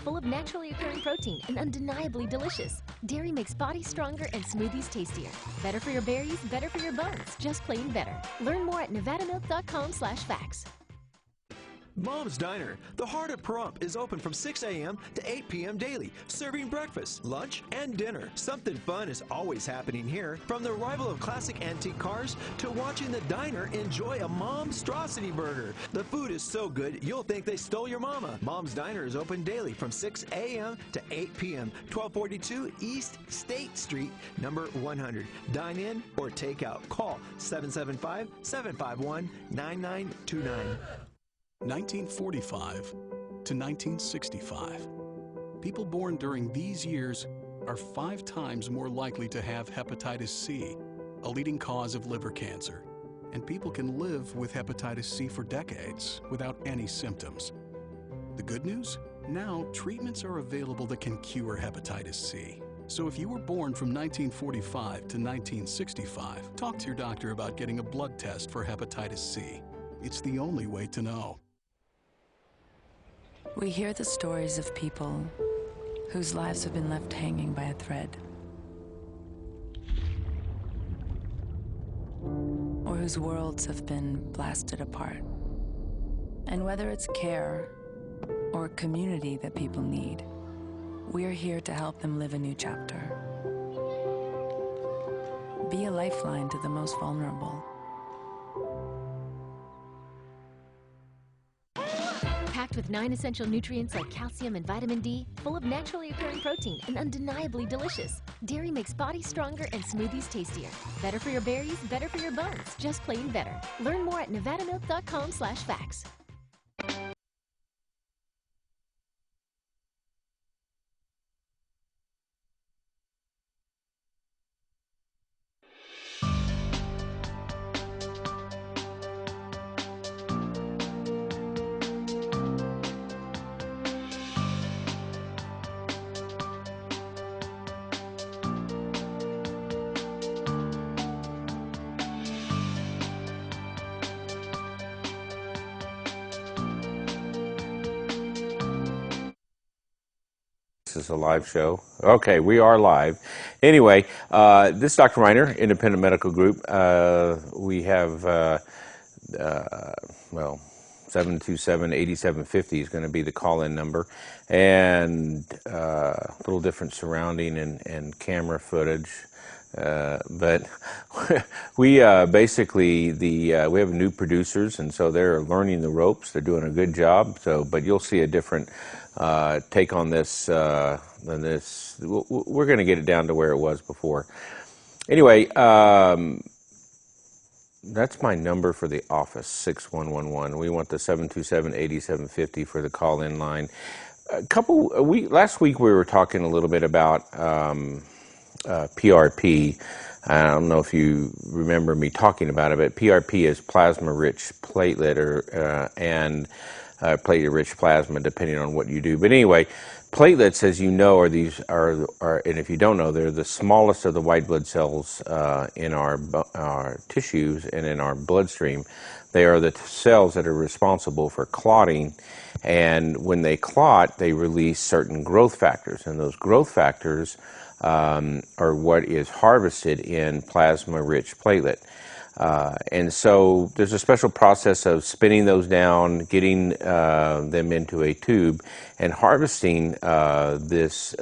full of naturally occurring protein and undeniably delicious. Dairy makes body stronger and smoothies tastier. Better for your berries, better for your bones. Just plain better. Learn more at nevadamilk.com/facts. Mom's Diner, the heart of Pahrump, is open from 6 a.m. to 8 p.m. daily, serving breakfast, lunch, and dinner. Something fun is always happening here, from the arrival of classic antique cars to watching the diner enjoy a Momstrosity burger. The food is so good, you'll think they stole your mama. Mom's Diner is open daily from 6 a.m. to 8 p.m., 1242 East State Street, number 100. Dine in or take out. Call 775-751-9929. 1945 to 1965. People born during these years are 5 times more likely to have hepatitis C, a leading cause of liver cancer. And people can live with hepatitis C for decades without any symptoms. The good news? Now, treatments are available that can cure hepatitis C. So if you were born from 1945 to 1965, talk to your doctor about getting a blood test for hepatitis C. It's the only way to know. We hear the stories of people whose lives have been left hanging by a thread, or whose worlds have been blasted apart. And whether it's care or community that people need, we're here to help them live a new chapter. Be a lifeline to the most vulnerable. Packed with 9 essential nutrients like calcium and vitamin D, full of naturally occurring protein and undeniably delicious. Dairy makes body stronger and smoothies tastier. Better for your berries, better for your bones. Just plain better. Learn more at nevadamilk.com/facts. This is a live show. Okay, we are live. Anyway, this is Dr. Reiner, Independent Medical Group. We have, 727-8750 is going to be the call-in number. And a little different surrounding and camera footage. But we basically, we have new producers, and so they're learning the ropes. They're doing a good job. But you'll see a different take on this than this. We're going to get it down to where it was before. Anyway, that's my number for the office, 6111. We want the 727-8750 for the call-in line. Last week we were talking a little bit about PRP. I don't know if you remember me talking about it, but PRP is plasma-rich platelet and platelet-rich plasma, depending on what you do. But anyway, platelets, as you know, and if you don't know, they're the smallest of the white blood cells in our tissues and in our bloodstream. They are the cells that are responsible for clotting, and when they clot, they release certain growth factors, and those growth factors are what is harvested in plasma-rich platelet. And so there's a special process of spinning those down, getting them into a tube, and harvesting this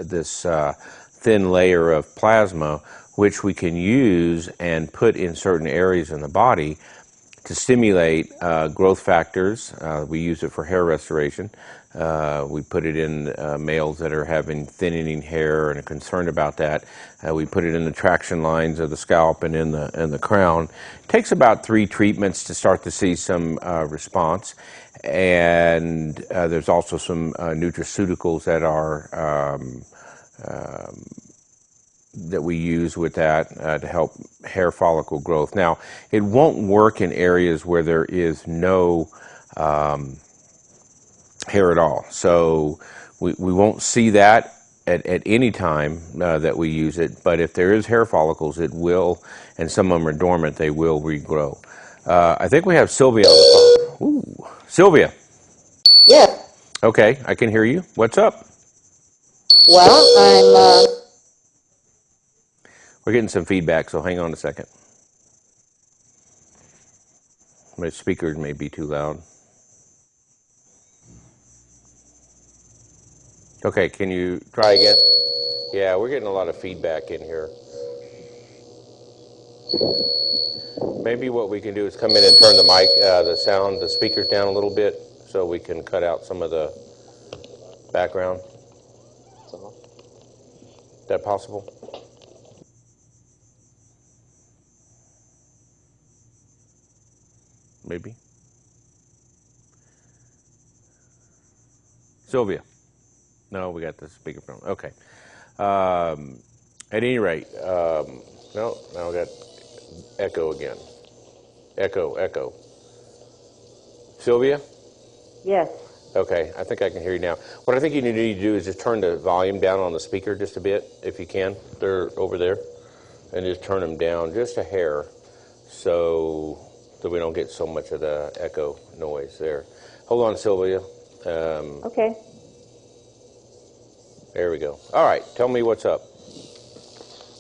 thin layer of plasma, which we can use and put in certain areas in the body to stimulate growth factors. We use it for hair restoration. We put it in males that are having thinning hair and are concerned about that. We put it in the traction lines of the scalp and in the crown. It takes about 3 treatments to start to see some response. And there's also some nutraceuticals that are that we use with that to help hair follicle growth. Now, it won't work in areas where there is no hair at all. So we won't see that at any time that we use it. But if there is hair follicles, it will, and some of them are dormant, they will regrow. I think we have Sylvia on the phone. Ooh. Sylvia. Yeah. Okay, I can hear you. What's up? Well, We're getting some feedback, so hang on a second. My speakers may be too loud. Okay, can you try again? Yeah, we're getting a lot of feedback in here. Maybe what we can do is come in and turn the mic, the sound, the speakers down a little bit so we can cut out some of the background. Is that possible? Maybe. Sylvia. No, we got the speakerphone. Okay. At any rate, no, now we got echo again. Echo. Sylvia? yes. Okay, I think I can hear you now. What I think you need to do is just turn the volume down on the speaker just a bit, if you can. They're over there. And just turn them down just a hair so that we don't get so much of the echo noise there. Hold on, Sylvia. Okay. There we go. All right, tell me what's up.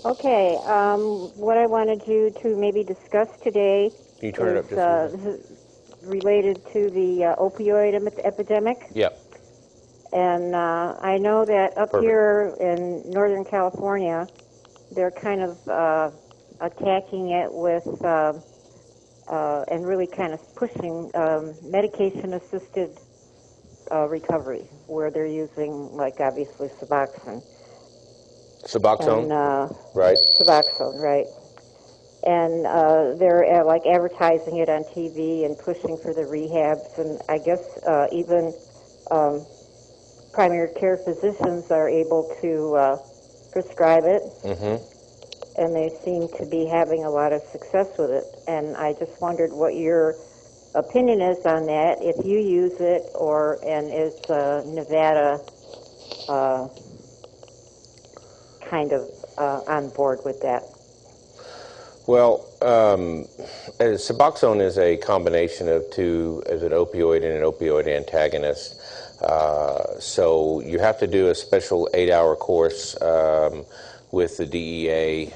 Okay. What I wanted you to maybe discuss today Can you turn it up just a little bit? related to the opioid epidemic. Yep. And I know that up Perfect. here in Northern California, they're kind of attacking it with and really kind of pushing medication-assisted recovery, where they're using, like, obviously Suboxone. Suboxone? And, Right. Suboxone, right. And they're like advertising it on TV and pushing for the rehabs, and I guess even primary care physicians are able to prescribe it. Mm-hmm. And they seem to be having a lot of success with it. And I just wondered what your opinion is on that, if you use it, and is Nevada kind of on board with that? Well, Suboxone is a combination of two, as an opioid and an opioid antagonist. So you have to do a special 8-hour course with the DEA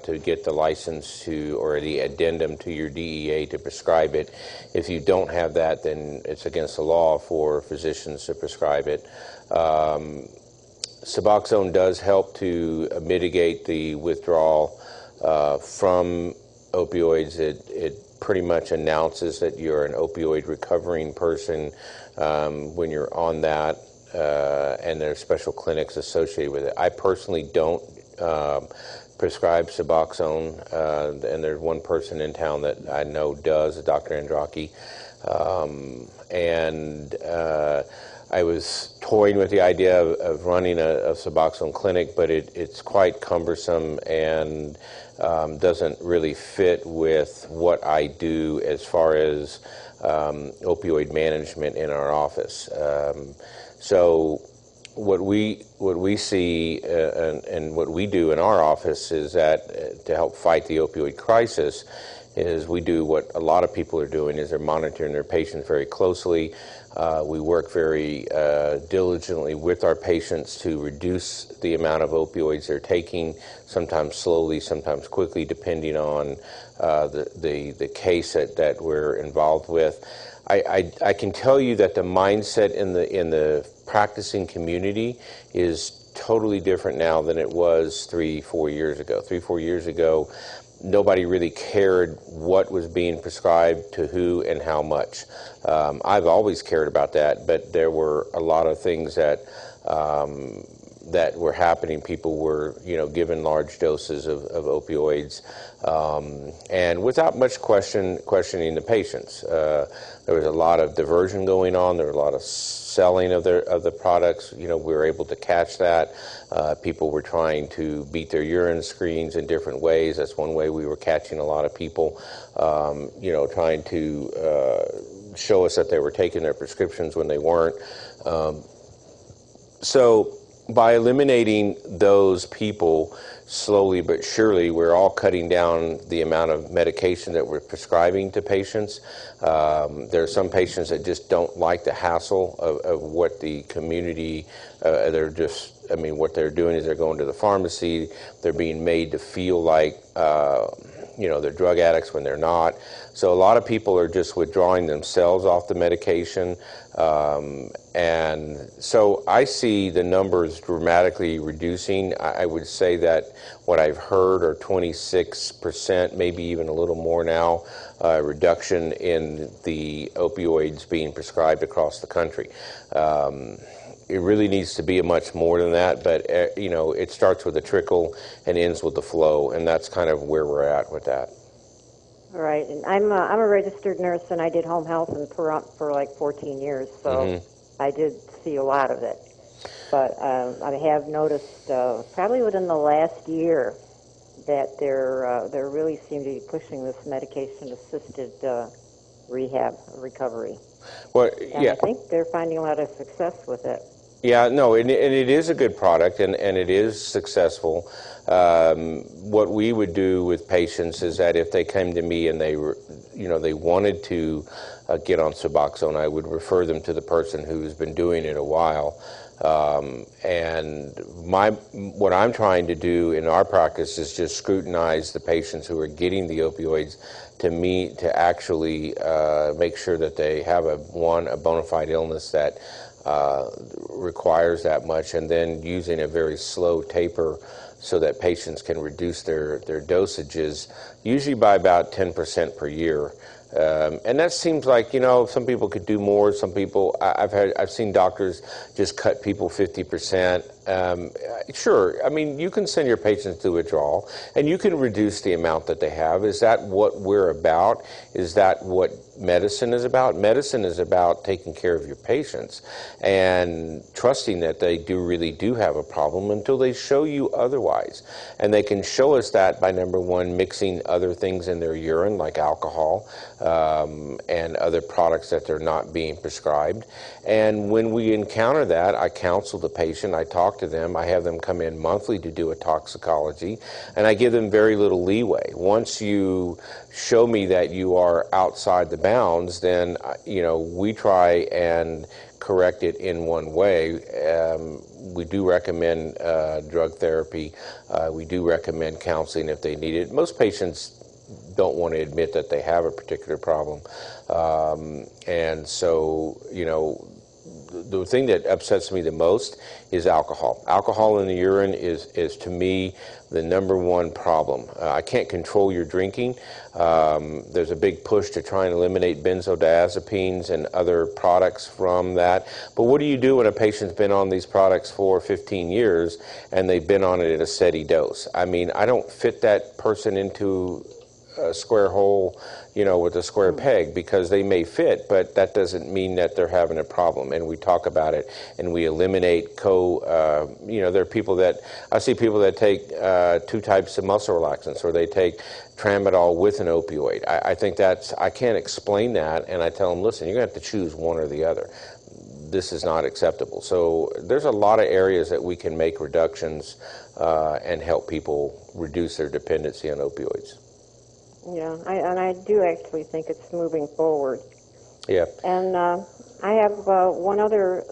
to get the license to, or the addendum to your DEA to prescribe it. If you don't have that, then it's against the law for physicians to prescribe it. Suboxone does help to mitigate the withdrawal from opioids. It pretty much announces that you're an opioid recovering person when you're on that, and there are special clinics associated with it. I personally don't prescribe Suboxone, and there's one person in town that I know does, Dr. Andraki, and I was toying with the idea of running a Suboxone clinic, but it's quite cumbersome and doesn't really fit with what I do as far as opioid management in our office. So what we see and what we do in our office is that to help fight the opioid crisis is we do what a lot of people are doing, is they're monitoring their patients very closely. We work very diligently with our patients to reduce the amount of opioids they're taking, sometimes slowly, sometimes quickly, depending on the case that we're involved with. I can tell you that the mindset in the practicing community is totally different now than it was 3-4 years ago. 3-4 years ago, nobody really cared what was being prescribed to who and how much. I've always cared about that, but there were a lot of things that were happening. People were, given large doses of opioids, and without much questioning the patients. There was a lot of diversion going on. There was a lot of selling of the products. We were able to catch that. People were trying to beat their urine screens in different ways. That's one way we were catching a lot of people, trying to show us that they were taking their prescriptions when they weren't. So by eliminating those people slowly but surely, we're all cutting down the amount of medication that we're prescribing to patients. There are some patients that just don't like the hassle of what the community, they're just, I mean, what they're doing is they're going to the pharmacy, they're being made to feel like, you know, they're drug addicts when they're not. So a lot of people are just withdrawing themselves off the medication. And so I see the numbers dramatically reducing. I would say that what I've heard are 26%, maybe even a little more now, reduction in the opioids being prescribed across the country. It really needs to be a much more than that, but you know, it starts with a trickle and ends with the flow, and that's kind of where we're at with that. Right, and I'm a registered nurse, and I did home health in Pahrump for like 14 years, so I did see a lot of it. But I have noticed, probably within the last year, that they're really seem to be pushing this medication-assisted rehab recovery. Well, and I think they're finding a lot of success with it. Yeah, no, and it is a good product, and it is successful. What we would do with patients is that if they came to me and they were, you know, they wanted to get on Suboxone, I would refer them to the person who's been doing it a while. And what I'm trying to do in our practice is just scrutinize the patients who are getting the opioids to actually make sure that they have a bona fide illness that requires that much, and then using a very slow taper so that patients can reduce their dosages, usually by about 10% per year. And that seems like, you know, some people could do more. Some people, I've seen doctors just cut people 50%. Sure, I mean, you can send your patients to withdrawal, and you can reduce the amount that they have. Is that what we're about? Is that what medicine is about? Medicine is about taking care of your patients and trusting that they really do have a problem until they show you otherwise. And they can show us that by, number one, mixing other things in their urine, like alcohol, and other products that they're not being prescribed. And when we encounter that, I counsel the patient, I talk to them, I have them come in monthly to do a toxicology, and I give them very little leeway. Once you show me that you are outside the bounds, then, you know, we try and correct it in one way. We do recommend drug therapy. We do recommend counseling if they need it. Most patients don't want to admit that they have a particular problem. And so, you know, the thing that upsets me the most is alcohol. Alcohol in the urine is to me the number one problem. I can't control your drinking. There's a big push to try and eliminate benzodiazepines and other products from that. But what do you do when a patient's been on these products for 15 years and they've been on it at a steady dose? I mean, I don't fit that person into a square hole, you know, with a square peg, because they may fit, but that doesn't mean that they're having a problem. And we talk about it, and we eliminate you know, there are people that, I see people that take 2 types of muscle relaxants, or they take tramadol with an opioid. I think I can't explain that, and I tell them, listen, you're going to have to choose one or the other. This is not acceptable. So there's a lot of areas that we can make reductions and help people reduce their dependency on opioids. Yeah, and I do actually think it's moving forward. Yeah. And I have one other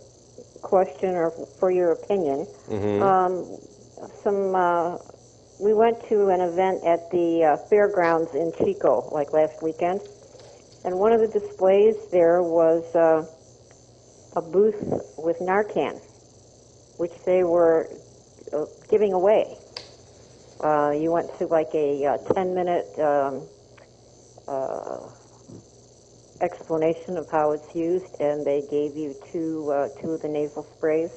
question, or for your opinion. We went to an event at the fairgrounds in Chico, like last weekend, and one of the displays there was a booth with Narcan, which they were giving away. You went to like a 10-minute explanation of how it's used, and they gave you two of the nasal sprays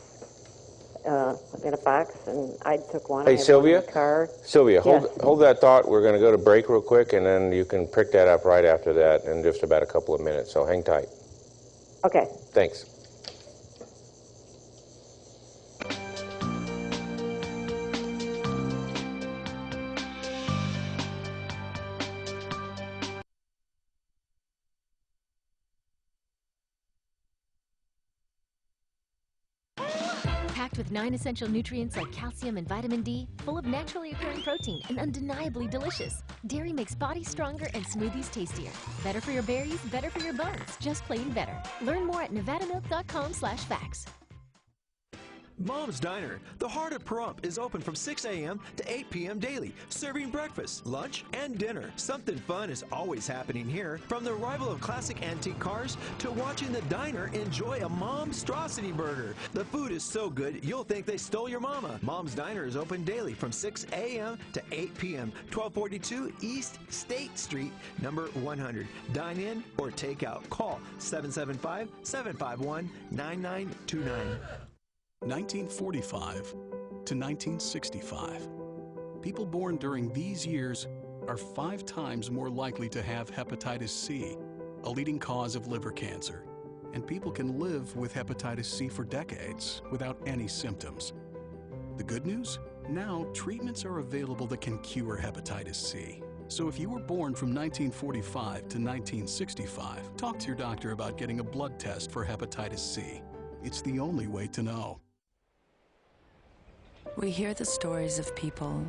in a box, and I took one. Hey, Sylvia? One in the car. Sylvia, Yes. hold that thought. We're going to go to break real quick, and then you can pick that up right after that in just about a couple of minutes, so hang tight. Okay. Thanks. Pack Packed with 9 essential nutrients like calcium and vitamin D, full of naturally occurring protein, and undeniably delicious. Dairy makes bodies stronger and smoothies tastier. Better for your berries, better for your bones. Just plain better. Learn more at nevadamilk.com/facts. Mom's Diner, the heart of Pahrump, is open from 6 a.m. to 8 p.m. daily, serving breakfast, lunch, and dinner. Something fun is always happening here, from the arrival of classic antique cars to watching the diner enjoy a Momstrosity burger. The food is so good, you'll think they stole your mama. Mom's Diner is open daily from 6 a.m. to 8 p.m., 1242 East State Street, number 100. Dine in or take out. Call 775-751-9929. 1945 to 1965. People born during these years are 5 times more likely to have hepatitis C, a leading cause of liver cancer. And people can live with hepatitis C for decades without any symptoms. The good news? Now, treatments are available that can cure hepatitis C. So if you were born from 1945 to 1965, talk to your doctor about getting a blood test for hepatitis C. It's the only way to know. We hear the stories of people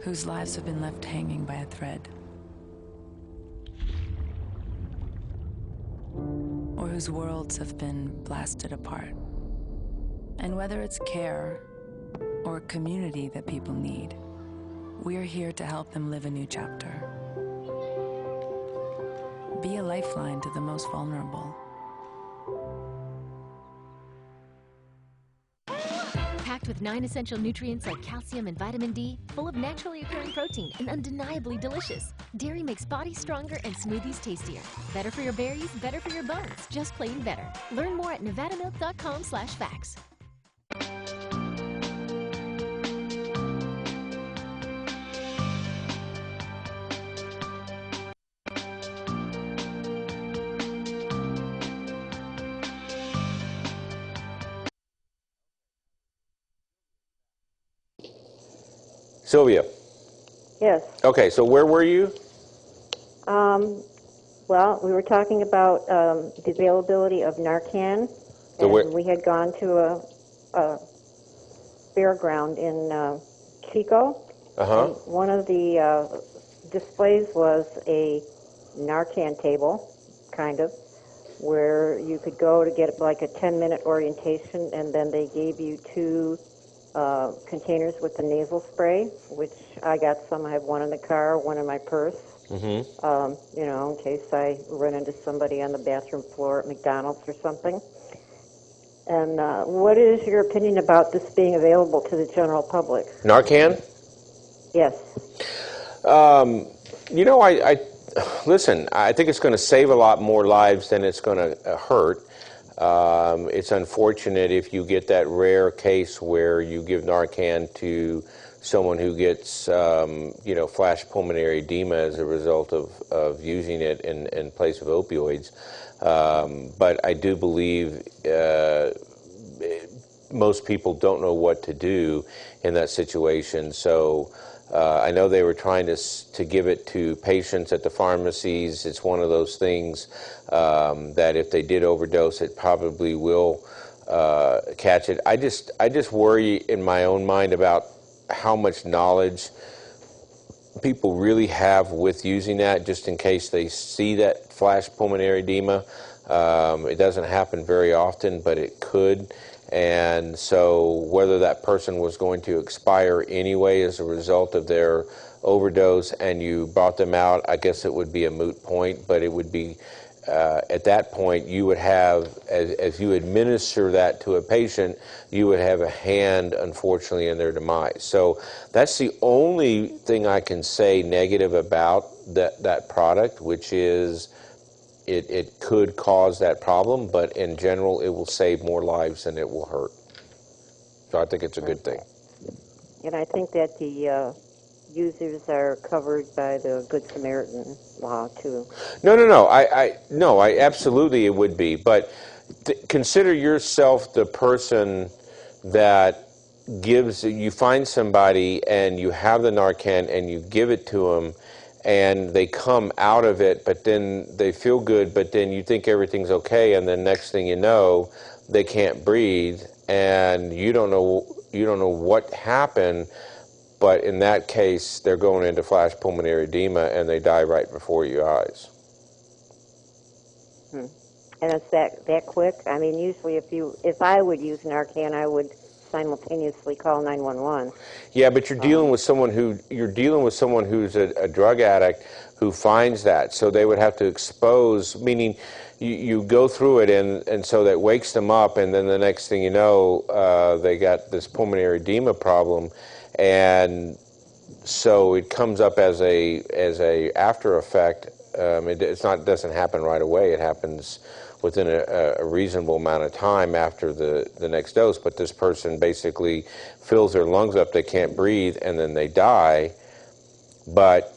whose lives have been left hanging by a thread, or whose worlds have been blasted apart. And whether it's care or a community that people need, we're here to help them live a new chapter. Be a lifeline to the most vulnerable. Packed with 9 essential nutrients like calcium and vitamin D, full of naturally occurring protein, and undeniably delicious. Dairy makes bodies stronger and smoothies tastier. Better for your berries, better for your bones. Just plain better. Learn more at nevadamilk.com/facts. Sylvia. Yes. Okay, so where were you? Well, we were talking about the availability of Narcan, So and we had gone to a fairground in Chico. Uh-huh. And one of the displays was a Narcan table, kind of, where you could go to get like a 10-minute orientation, and then they gave you 2 containers with the nasal spray, which I got some. I have one in the car, one in my purse. Mm-hmm. You know, in case I run into somebody on the bathroom floor at McDonald's or something. And what is your opinion about this being available to the general public? Narcan? Yes. You know, listen, I think it's going to save a lot more lives than it's going to hurt. It's unfortunate if you get that rare case where you give Narcan to someone who gets, flash pulmonary edema as a result of using it in place of opioids. But I do believe most people don't know what to do in that situation. So I know they were trying to give it to patients at the pharmacies. It's one of those things that if they did overdose, it probably will catch it. I just worry in my own mind about how much knowledge people really have with using that, just in case they see that flash pulmonary edema. It doesn't happen very often, but it could. And so whether that person was going to expire anyway as a result of their overdose and you brought them out, I guess it would be a moot point, but it would be, at that point, you would have, as you administer that to a patient, you would have a hand, unfortunately, in their demise. So that's the only thing I can say negative about that product, which is it could cause that problem, but in general, it will save more lives than it will hurt. So I think it's a good thing. And I think that the users are covered by the Good Samaritan law, too. No, I absolutely it would be. But consider yourself the person that you find somebody and you have the Narcan and you give it to them, and they come out of it, but then they feel good, but then you think everything's okay, and then next thing you know, they can't breathe, and you don't know what happened, but in that case, they're going into flash pulmonary edema and they die right before your eyes. And it's that quick? I mean, usually if I would use Narcan, I would simultaneously call 911. Yeah, but you're dealing with someone who's a drug addict who finds that. So they would have to expose, meaning you go through it and so that wakes them up, and then the next thing you know, they got this pulmonary edema problem, and so it comes up as a after effect. It doesn't happen right away. It happens within a reasonable amount of time after the next dose, but this person basically fills their lungs up, they can't breathe, and then they die. But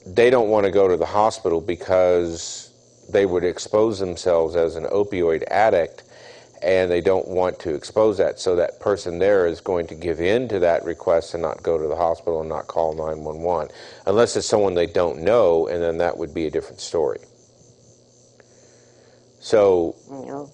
they don't want to go to the hospital because they would expose themselves as an opioid addict, and they don't want to expose that. So that person there is going to give in to that request and not go to the hospital and not call 911, unless it's someone they don't know, and then that would be a different story. So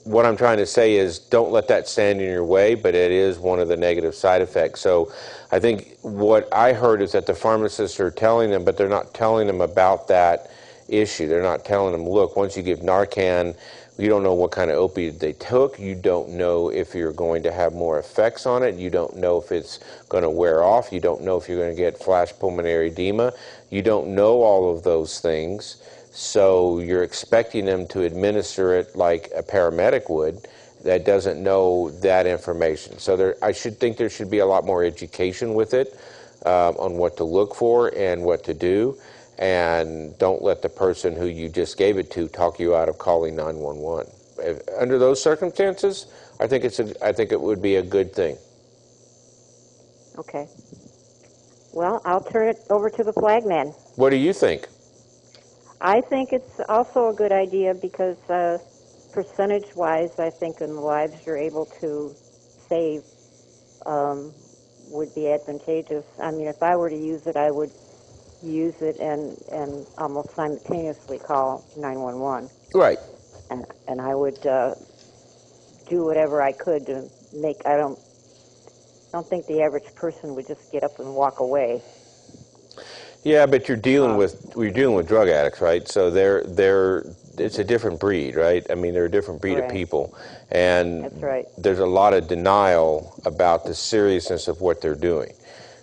what I'm trying to say is don't let that stand in your way, but it is one of the negative side effects. So I think what I heard is that the pharmacists are telling them, but they're not telling them about that issue. They're not telling them, look, once you give Narcan, you don't know what kind of opiate they took. You don't know if you're going to have more effects on it. You don't know if it's going to wear off. You don't know if you're going to get flash pulmonary edema. You don't know all of those things. So you're expecting them to administer it like a paramedic would that doesn't know that information. So I should think there should be a lot more education with it on what to look for and what to do. And don't let the person who you just gave it to talk you out of calling 911. Under those circumstances, I think it would be a good thing. Okay. Well, I'll turn it over to the flagman. What do you think? I think it's also a good idea because percentage-wise, I think in the lives you're able to save would be advantageous. I mean, if I were to use it, I would use it and almost simultaneously call 911. Right. And I would do whatever I could to make. I don't think the average person would just get up and walk away. Yeah, but you're dealing with drug addicts, right? So it's a different breed, right? I mean, they're a different breed of people, and that's right. There's a lot of denial about the seriousness of what they're doing.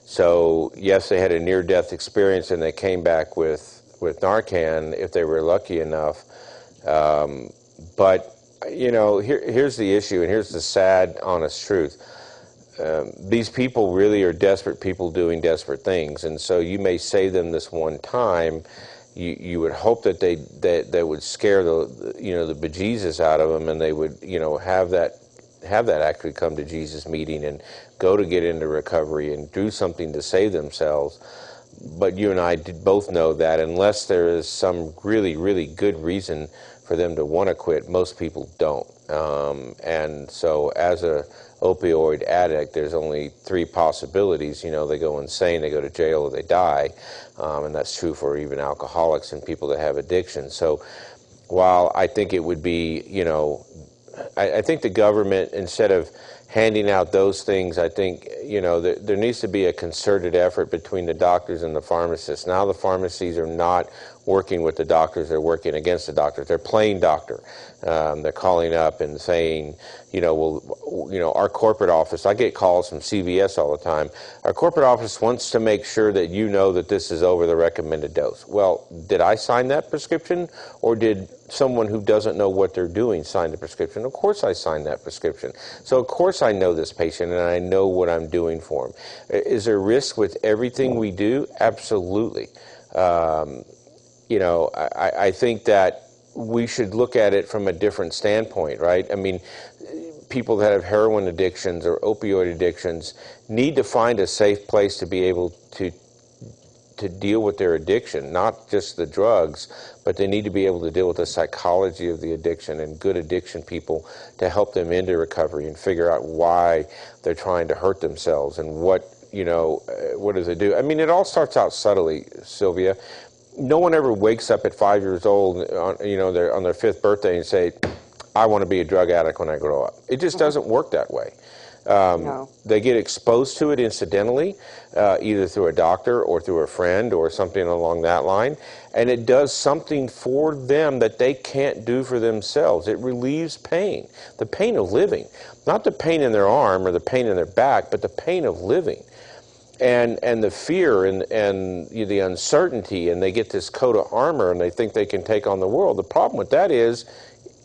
So yes, they had a near-death experience and they came back with Narcan if they were lucky enough. But you know, here's the issue, and here's the sad, honest truth. These people really are desperate people doing desperate things, and so you may save them this one time. You would hope that they would scare the bejesus out of them, and they would have that actually come to Jesus meeting and go to get into recovery and do something to save themselves. But you and I both know that unless there is some really, really good reason for them to want to quit, most people don't. And so as a opioid addict, there's only three possibilities. They go insane, they go to jail, or they die. And that's true for even alcoholics and people that have addiction. So while I think it would be, I think the government, instead of handing out those things, I think, there needs to be a concerted effort between the doctors and the pharmacists. Now the pharmacies are not working with the doctors, they're working against the doctors. They're playing doctor. They're calling up and saying, our corporate office, I get calls from CVS all the time, our corporate office wants to make sure that you know that this is over the recommended dose. Well, did I sign that prescription, or did someone who doesn't know what they're doing sign the prescription? Of course I signed that prescription. So of course I know this patient and I know what I'm doing for him. Is there risk with everything we do? Absolutely. I think that we should look at it from a different standpoint, right? I mean, people that have heroin addictions or opioid addictions need to find a safe place to be able to deal with their addiction, not just the drugs, but they need to be able to deal with the psychology of the addiction, and good addiction people to help them into recovery and figure out why they're trying to hurt themselves and what does it do. I mean, it all starts out subtly, Sylvia. No one ever wakes up at 5 years old, on their 5th birthday and say, I want to be a drug addict when I grow up. It just doesn't work that way. No. They get exposed to it incidentally, either through a doctor or through a friend or something along that line, and it does something for them that they can't do for themselves. It relieves pain, the pain of living, not the pain in their arm or the pain in their back, but the pain of living. And the fear and the uncertainty, and they get this coat of armor and they think they can take on the world. The problem with that is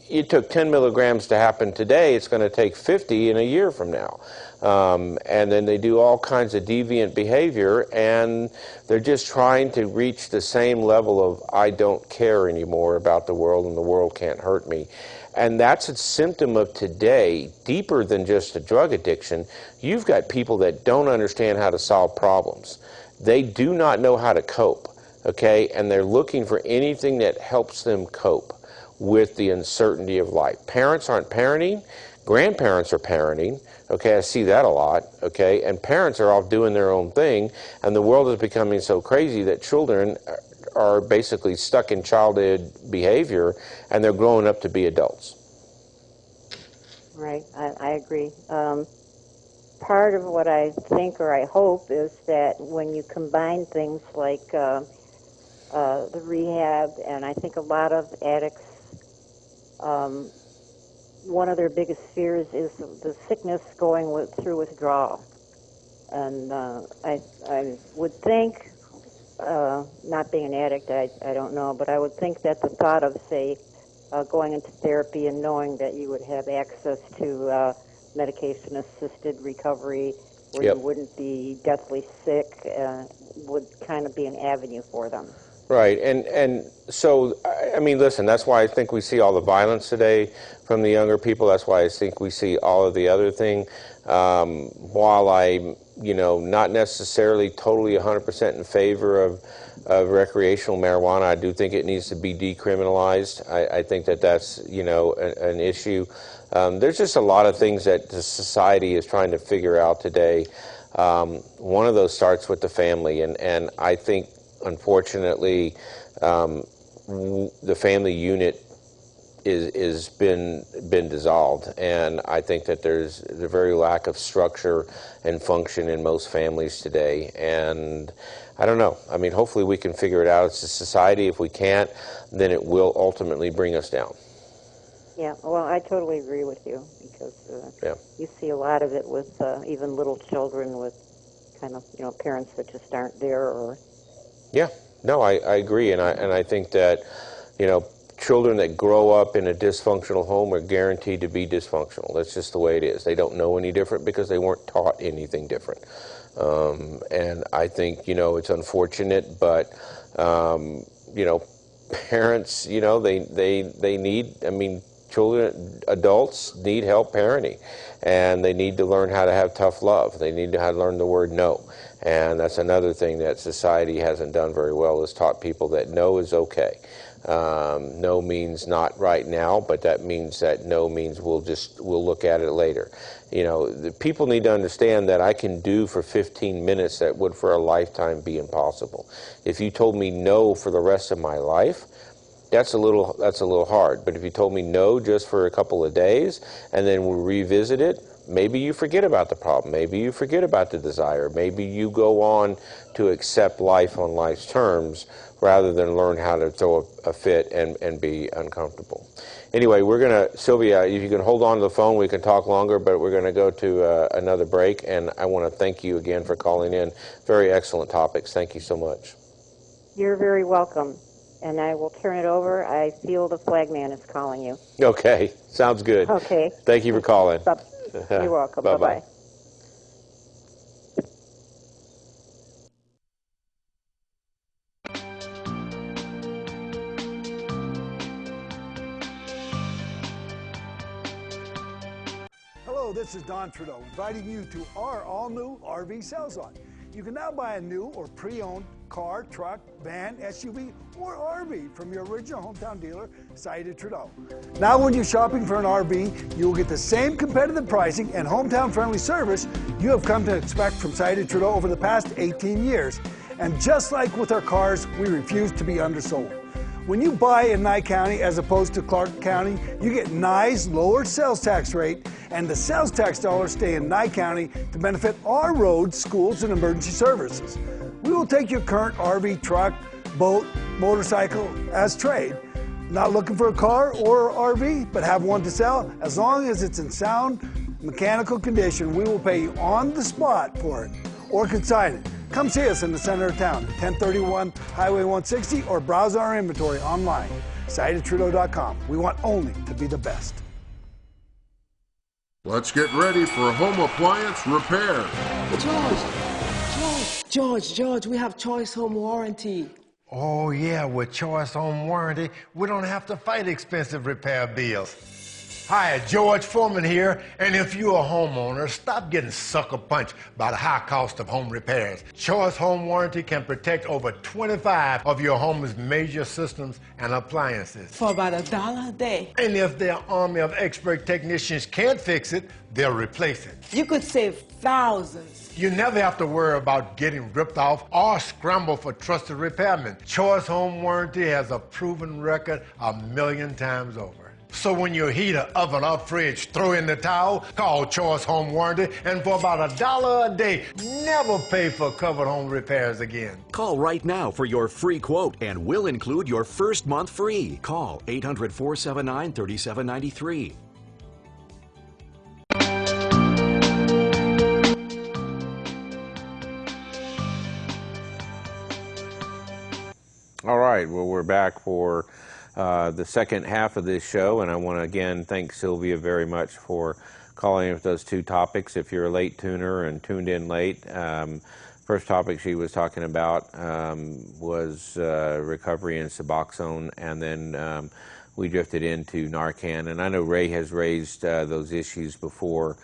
it took 10 milligrams to happen today, it's going to take 50 in a year from now. And then they do all kinds of deviant behavior, and they're just trying to reach the same level of I don't care anymore about the world and the world can't hurt me. And that's a symptom of today, deeper than just a drug addiction. You've got people that don't understand how to solve problems. They do not know how to cope, okay? And they're looking for anything that helps them cope with the uncertainty of life. Parents aren't parenting, grandparents are parenting, okay, I see that a lot, okay, and parents are off doing their own thing, and the world is becoming so crazy that children are basically stuck in childhood behavior, and they're growing up to be adults. Right, I agree. Part of what I think or I hope is that when you combine things like the rehab, and I think a lot of addicts, one of their biggest fears is the sickness going through withdrawal. And I would think, not being an addict, I don't know, but I would think that the thought of, say, going into therapy and knowing that you would have access to medication-assisted recovery where Yep. you wouldn't be deathly sick would kind of be an avenue for them. Right, and so, I mean, listen, that's why I think we see all the violence today from the younger people. That's why I think we see all of the other thing. While I'm, not necessarily totally 100% in favor of recreational marijuana, I do think it needs to be decriminalized. I think that that's, an issue. There's just a lot of things that the society is trying to figure out today. One of those starts with the family, and I think, unfortunately, the family unit is been dissolved, and I think that there's a very lack of structure and function in most families today. And I don't know. I mean, hopefully we can figure it out as a society. If we can't, then it will ultimately bring us down. Yeah, well, I totally agree with you because you see a lot of it with even little children with kind of parents that just aren't there or. Yeah, no, I agree, and I think that, children that grow up in a dysfunctional home are guaranteed to be dysfunctional. That's just the way it is. They don't know any different because they weren't taught anything different. And I think, it's unfortunate, but, parents, they need, children, adults need help parenting, and they need to learn how to have tough love. They need to learn the word no. And that's another thing that society hasn't done very well, is taught people that no is okay. No means not right now, but that means that no means we'll look at it later. The people need to understand that I can do for 15 minutes that would for a lifetime be impossible. If you told me no for the rest of my life, that's a little hard. But if you told me no just for a couple of days and then we'll revisit it, maybe you forget about the problem. Maybe you forget about the desire. Maybe you go on to accept life on life's terms rather than learn how to throw a fit and be uncomfortable. Anyway, Sylvia, if you can hold on to the phone, we can talk longer, but we're going to go to another break, and I want to thank you again for calling in. Very excellent topics. Thank you so much. You're very welcome. And I will turn it over. I feel the flagman is calling you. Okay, sounds good. Okay. Thank you for calling. You're welcome. Bye-bye. Hello, this is Don Trudeau, inviting you to our all-new RV sales lot. You can now buy a new or pre-owned car, truck, van, SUV, or RV from your original hometown dealer, Cited Trudeau. Now when you're shopping for an RV, you will get the same competitive pricing and hometown-friendly service you have come to expect from Cited Trudeau over the past 18 years. And just like with our cars, we refuse to be undersold. When you buy in Nye County as opposed to Clark County, you get Nye's lower sales tax rate, and the sales tax dollars stay in Nye County to benefit our roads, schools, and emergency services. We will take your current RV, truck, boat, motorcycle as trade. Not looking for a car or RV, but have one to sell? As long as it's in sound mechanical condition, we will pay you on the spot for it or consign it. Come see us in the center of town, 1031 Highway 160, or browse our inventory online, siteattrudeau.com. We want only to be the best. Let's get ready for home appliance repair. George, we have Choice Home Warranty. Oh yeah, with Choice Home Warranty, we don't have to fight expensive repair bills. Hi, George Foreman here, and if you're a homeowner, stop getting sucker punched by the high cost of home repairs. Choice Home Warranty can protect over 25 of your home's major systems and appliances. For about $1 a day. And if their army of expert technicians can't fix it, they'll replace it. You could save thousands. You never have to worry about getting ripped off or scramble for trusted repairmen. Choice Home Warranty has a proven record 1,000,000 times over. So when your heater, oven, or fridge throw in the towel, call Choice Home Warranty, and for about $1 a day, never pay for covered home repairs again. Call right now for your free quote, and we'll include your first month free. Call 800-479-3793. All right, well, we're back for the second half of this show, and I want to again thank Sylvia very much for calling in with those two topics. If you're a late tuner and tuned in late, first topic she was talking about was recovery in Suboxone, and then we drifted into Narcan. And I know Ray has raised those issues before.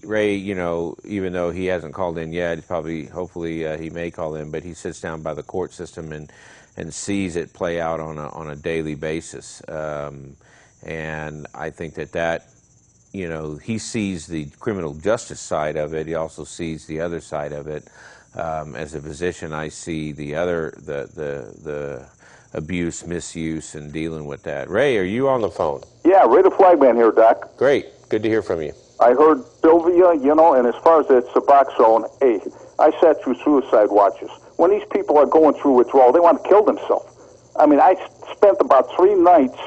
Ray, you know, even though he hasn't called in yet, hopefully he may call in, but he sits down by the court system and sees it play out on a daily basis. And I think that, you know, he sees the criminal justice side of it. He also sees the other side of it. As a physician, I see the abuse, misuse, and dealing with that. Ray, are you on the phone? Yeah, Ray the Flagman here, Doc. Great. Good to hear from you. I heard Sylvia, you know, and as far as that Suboxone, hey, I sat through suicide watches. When these people are going through withdrawal, they want to kill themselves. I mean, I spent about 3 nights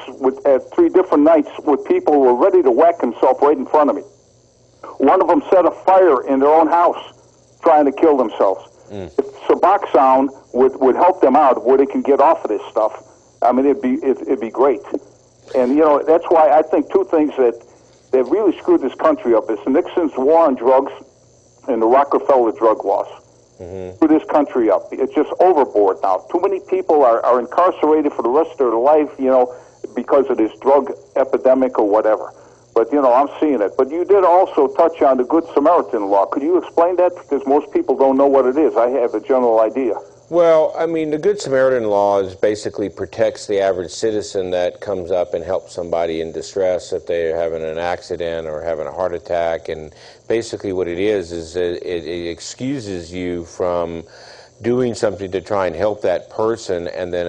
at 3 different nights with people who were ready to whack themselves right in front of me. One of them set a fire in their own house trying to kill themselves. If Suboxone would help them out where they can get off of this stuff, I mean, it'd be great. And, you know, that's why I think 2 things that really screwed this country up is Nixon's war on drugs and the Rockefeller drug laws. Screwed this country up. It's just overboard now. Too many people are incarcerated for the rest of their life, you know, because of this drug epidemic or whatever. But, you know, I'm seeing it. But you did also touch on the Good Samaritan law. Could you explain that? Because most people don't know what it is. I have a general idea. Well, I mean, the Good Samaritan law basically protects the average citizen that comes up and helps somebody in distress if they're having an accident or having a heart attack. And basically what it is it excuses you from doing something to try and help that person, and then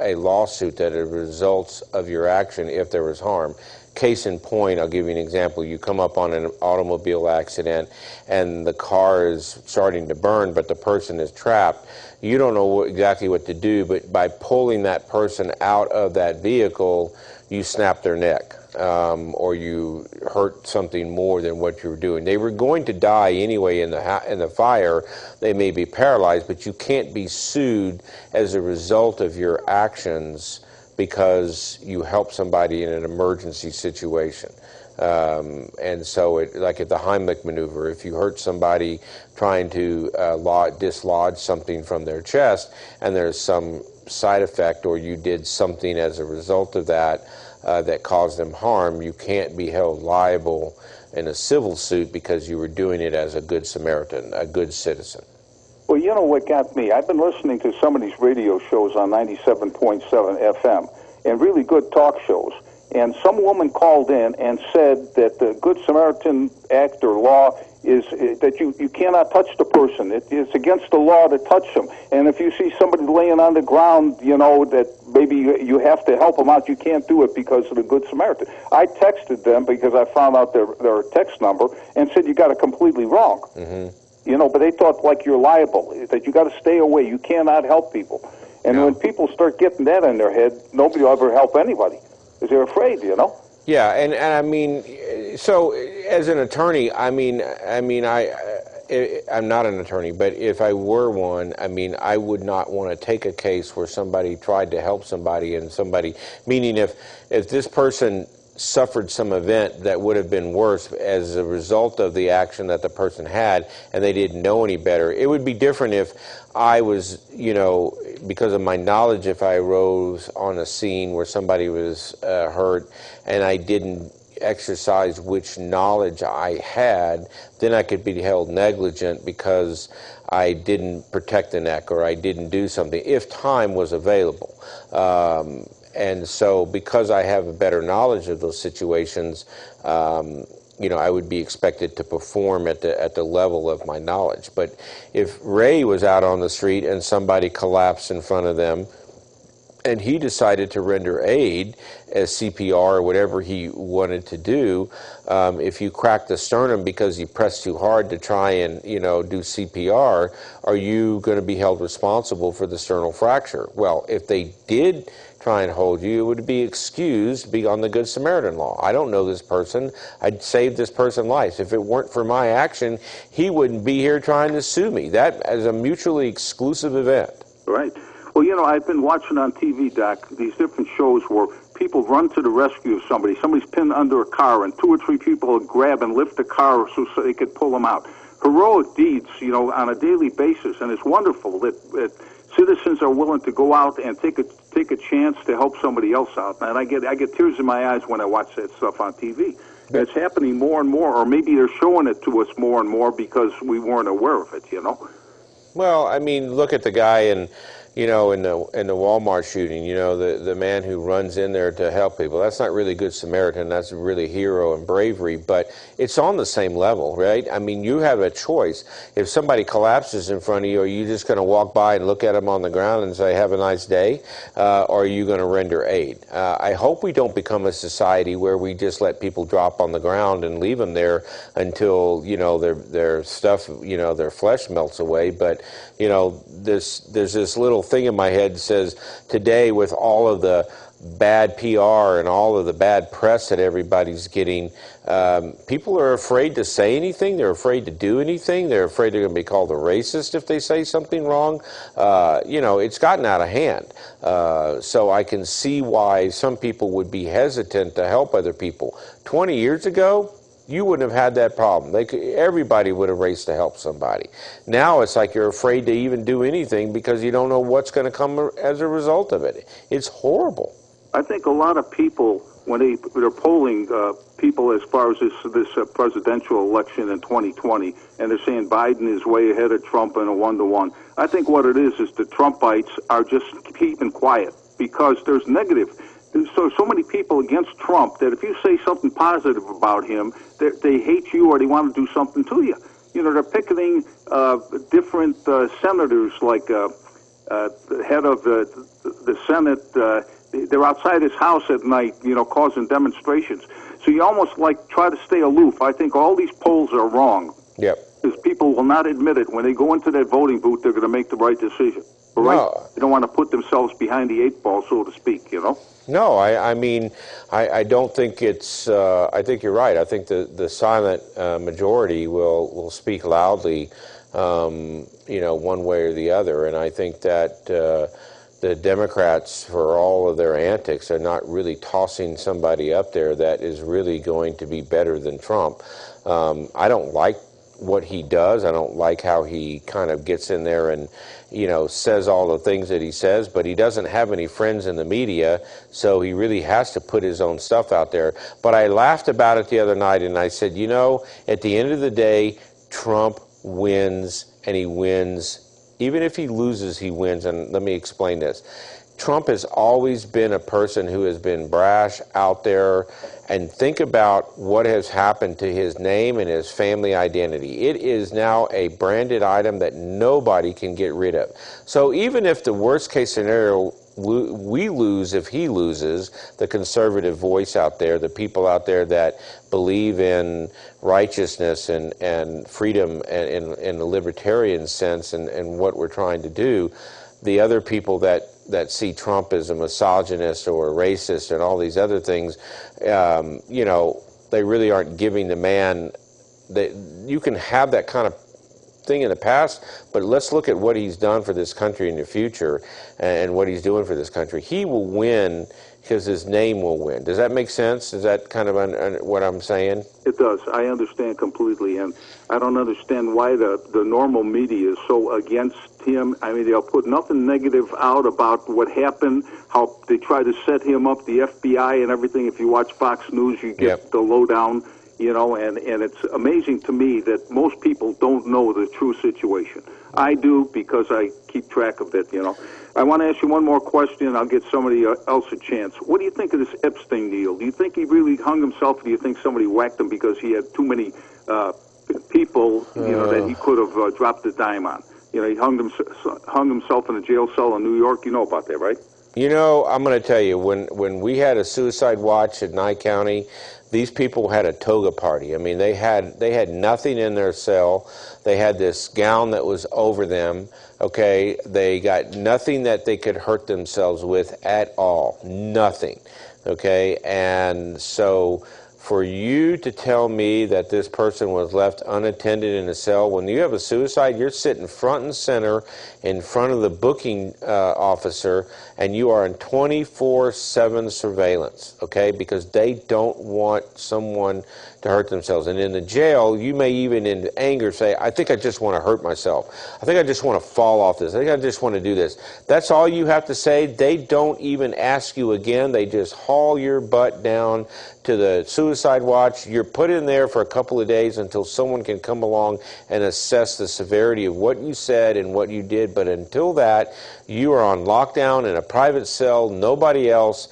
a lawsuit that results of your action if there was harm. Case in point, I'll give you an example. You come up on an automobile accident and the car is starting to burn, but the person is trapped. You don't know exactly what to do, but by pulling that person out of that vehicle, you snap their neck, or you hurt something more than what you were doing. They were going to die anyway in the fire. They may be paralyzed, but you can't be sued as a result of your actions because you help somebody in an emergency situation. And so, like at the Heimlich maneuver, if you hurt somebody trying to dislodge something from their chest and there's some side effect, or you did something as a result of that that caused them harm, you can't be held liable in a civil suit because you were doing it as a good Samaritan, a good citizen. Well, you know what got me? I've been listening to some of these radio shows on 97.7 FM, and really good talk shows. And some woman called in and said that the Good Samaritan Act or law is that you cannot touch the person. It's against the law to touch them. And if you see somebody laying on the ground, you know, that maybe you have to help them out. You can't do it because of the Good Samaritan. I texted them because I found out their text number and said you got it completely wrong. You know, but they thought like you're liable, that you got to stay away. You cannot help people. And when people start getting that in their head, nobody will ever help anybody because they're afraid, you know? Yeah, and I mean, so as an attorney, I'm not an attorney, but if I were one, I mean, I would not want to take a case where somebody tried to help somebody and somebody, meaning if this person suffered some event that would have been worse as a result of the action that the person had and they didn't know any better. It would be different if I was, you know, because of my knowledge, if I arose on a scene where somebody was hurt and I didn't exercise which knowledge I had, then I could be held negligent because I didn't protect the neck or I didn't do something, if time was available. And so because I have a better knowledge of those situations, you know, I would be expected to perform at the level of my knowledge. But if Ray was out on the street and somebody collapsed in front of them and he decided to render aid as CPR or whatever he wanted to do, if you crack the sternum because you pressed too hard to try and, you know, do CPR, are you going to be held responsible for the sternal fracture? Well, if they did try and hold you, it would be excused to be on the Good Samaritan law. I don't know this person. I'd saved this person's life. If it weren't for my action, he wouldn't be here trying to sue me. That is a mutually exclusive event. Right. Well, you know, I've been watching on TV, Doc, these different shows where people run to the rescue of somebody. Somebody's pinned under a car, and 2 or 3 people will grab and lift the car so they could pull them out. Heroic deeds, you know, on a daily basis, and it's wonderful that citizens are willing to go out and take a chance to help somebody else out. And I get tears in my eyes when I watch that stuff on TV. And it's happening more and more, or maybe they're showing it to us more and more because we weren't aware of it, you know? Well, I mean, look at the guy in the Walmart shooting, you know, the man who runs in there to help people. That's not really Good Samaritan. That's really hero and bravery, but it's on the same level, right? I mean, you have a choice. If somebody collapses in front of you, are you just going to walk by and look at them on the ground and say, have a nice day? Or are you going to render aid? I hope we don't become a society where we just let people drop on the ground and leave them there until, you know, their stuff, you know, their flesh melts away. But, you know, there's this little thing in my head that says today, with all of the bad PR and all of the bad press that everybody's getting, people are afraid to say anything. They're afraid to do anything. They're afraid they're going to be called a racist if they say something wrong. You know, it's gotten out of hand. So I can see why some people would be hesitant to help other people. 20 years ago, you wouldn't have had that problem. Everybody would have raced to help somebody. Now it's like you're afraid to even do anything because you don't know what's going to come as a result of it. It's horrible. I think a lot of people, when they're polling people as far as this presidential election in 2020, and they're saying Biden is way ahead of Trump in a 1-to-1, I think what it is the Trumpites are just keeping quiet because there's negative. So many people against Trump that if you say something positive about him, they hate you or they want to do something to you. You know, they're picketing different senators, like the head of the Senate. They're outside his house at night, you know, causing demonstrations. So you almost like try to stay aloof. I think all these polls are wrong. Yep. Because people will not admit it. When they go into that voting booth, they're going to make the right decision. Right? No. They don't want to put themselves behind the 8 ball, so to speak, you know? No, I mean, I don't think it's, I think you're right. I think the silent majority will speak loudly, you know, one way or the other. And I think that the Democrats, for all of their antics, are not really tossing somebody up there that is really going to be better than Trump. I don't like what he does. I don't like how he kind of gets in there and, you know, says all the things that he says, but he doesn't have any friends in the media, so he really has to put his own stuff out there. But I laughed about it the other night, and I said, you know, at the end of the day, Trump wins, and he wins. Even if he loses, he wins, and let me explain this. Trump has always been a person who has been brash, out there, and think about what has happened to his name and his family identity. It is now a branded item that nobody can get rid of. So even if the worst case scenario we lose, if he loses, the conservative voice out there, the people out there that believe in righteousness and freedom and in the libertarian sense and what we're trying to do, the other people that see Trump as a misogynist or a racist and all these other things, you know, they really aren't giving the man, you can have that kind of thing in the past, but let's look at what he's done for this country in the future and what he's doing for this country. He will win because his name will win. Does that make sense? Is that kind of what I'm saying? It does. I understand completely, and I don't understand why the normal media is so against him. I mean, they'll put nothing negative out about what happened, how they try to set him up, the FBI and everything. If you watch Fox News, you get the lowdown. You know, and it's amazing to me that most people don't know the true situation. I do because I keep track of it, you know. I want to ask you one more question. I'll get somebody else a chance. What do you think of this Epstein deal? Do you think he really hung himself, or do you think somebody whacked him because he had too many people, you know, that he could have dropped a dime on? You know, he hung himself in a jail cell in New York. You know about that, right? You know, I'm going to tell you, when we had a suicide watch in Nye County, these people had a toga party. I mean, they had nothing in their cell. They had this gown that was over them, okay? They got nothing that they could hurt themselves with at all. Nothing, okay? And so for you to tell me that this person was left unattended in a cell, when you have a suicide, you're sitting front and center in front of the booking officer, and you are in 24/7 surveillance, okay, because they don't want someone to hurt themselves. And in the jail, you may even in anger say, I think I just want to hurt myself. I think I just want to fall off this. I think I just want to do this. That's all you have to say. They don't even ask you again. They just haul your butt down to the suicide watch. You're put in there for a couple of days until someone can come along and assess the severity of what you said and what you did. But until that, you are on lockdown in a private cell, nobody else.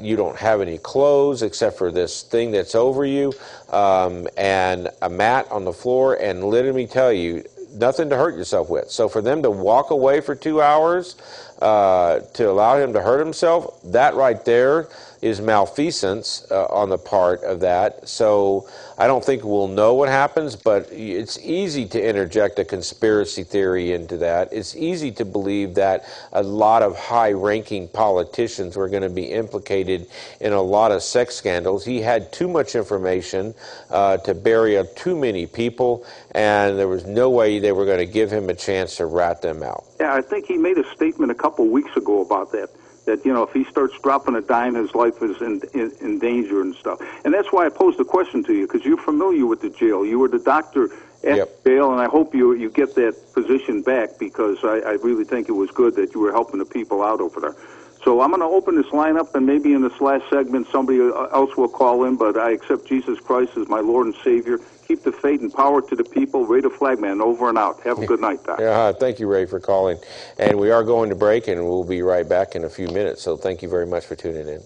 You don't have any clothes except for this thing that's over you, and a mat on the floor, and let me tell you, nothing to hurt yourself with. So for them to walk away for 2 hours to allow him to hurt himself, that right there is malfeasance on the part of that. So I don't think we'll know what happens, but it's easy to interject a conspiracy theory into that. It's easy to believe that a lot of high-ranking politicians were going to be implicated in a lot of sex scandals. He had too much information to bury up too many people, and there was no way they were going to give him a chance to rat them out. Yeah, I think he made a statement a couple weeks ago about that. That, you know, if he starts dropping a dime, his life is in danger and stuff. And that's why I posed the question to you, because you're familiar with the jail. You were the doctor at jail, and I hope you get that position back, because I really think it was good that you were helping the people out over there. So I'm going to open this line up, and maybe in this last segment somebody else will call in, but I accept Jesus Christ as my Lord and Savior. Keep the faith and power to the people. Ray the Flagman, over and out. Have a good night, Doc. Yeah, thank you, Ray, for calling. And we are going to break, and we'll be right back in a few minutes. So thank you very much for tuning in.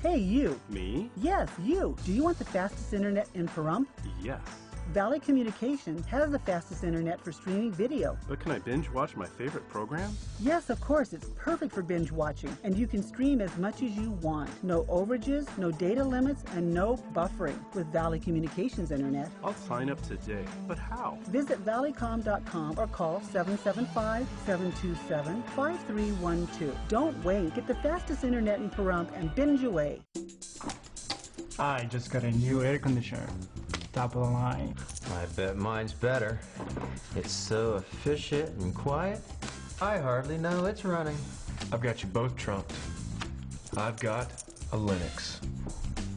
Hey, you. Me? Yes, you. Do you want the fastest internet in Pahrump? Yes. Valley Communications has the fastest internet for streaming video. But can I binge watch my favorite programs? Yes, of course. It's perfect for binge watching, and you can stream as much as you want. No overages, no data limits, and no buffering with Valley Communications internet. I'll sign up today. But how? Visit valleycom.com or call 775-727-5312. Don't wait. Get the fastest internet in Pahrump and binge away. I just got a new air conditioner. Top of the line. I bet mine's better. It's so efficient and quiet, I hardly know it's running. I've got you both trumped. I've got a Linux.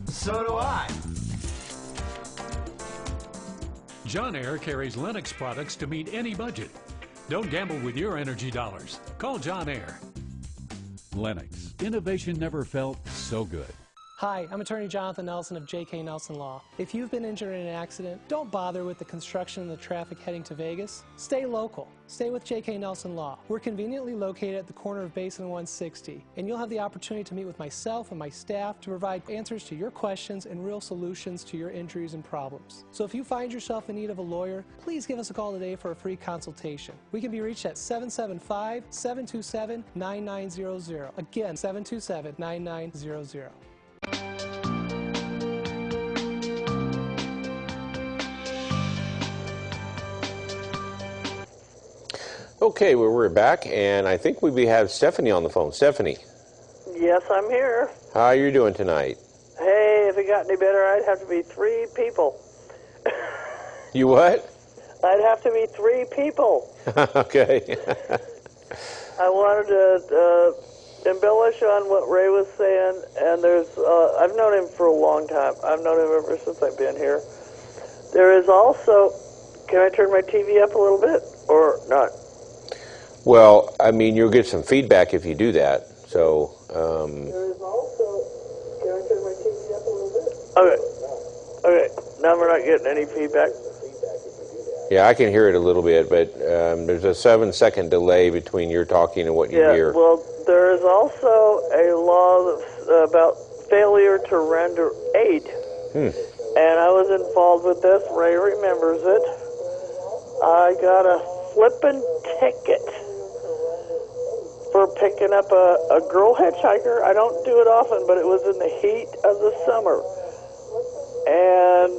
So do I. John Air carries Linux products to meet any budget. Don't gamble with your energy dollars. Call John Air. Linux. Innovation never felt so good. Hi, I'm attorney Jonathan Nelson of J.K. Nelson Law. If you've been injured in an accident, don't bother with the construction and the traffic heading to Vegas. Stay local. Stay with J.K. Nelson Law. We're conveniently located at the corner of Basin and 160, and you'll have the opportunity to meet with myself and my staff to provide answers to your questions and real solutions to your injuries and problems. So if you find yourself in need of a lawyer, please give us a call today for a free consultation. We can be reached at 775-727-9900. Again, 727-9900. Okay, well, we're back, and I think we have Stephanie on the phone. Stephanie. Yes, I'm here. How are you doing tonight? Hey, if it got any better, I'd have to be 3 people. You what? I'd have to be 3 people. Okay. I wanted to embellish on what Ray was saying, and I've known him for a long time. I've known him ever since I've been here. There is also, can I turn my TV up a little bit, or not? Well, I mean, you'll get some feedback if you do that. So. There is also, can I turn my TV up a little bit? Okay. Okay. Now we're not getting any feedback. Yeah, I can hear it a little bit, but there's a 7-second delay between your talking and what you hear. Well, there is also a law that's about failure to render aid. And I was involved with this. Ray remembers it. I got a flippin' ticket for picking up a girl hitchhiker. I don't do it often, but it was in the heat of the summer. And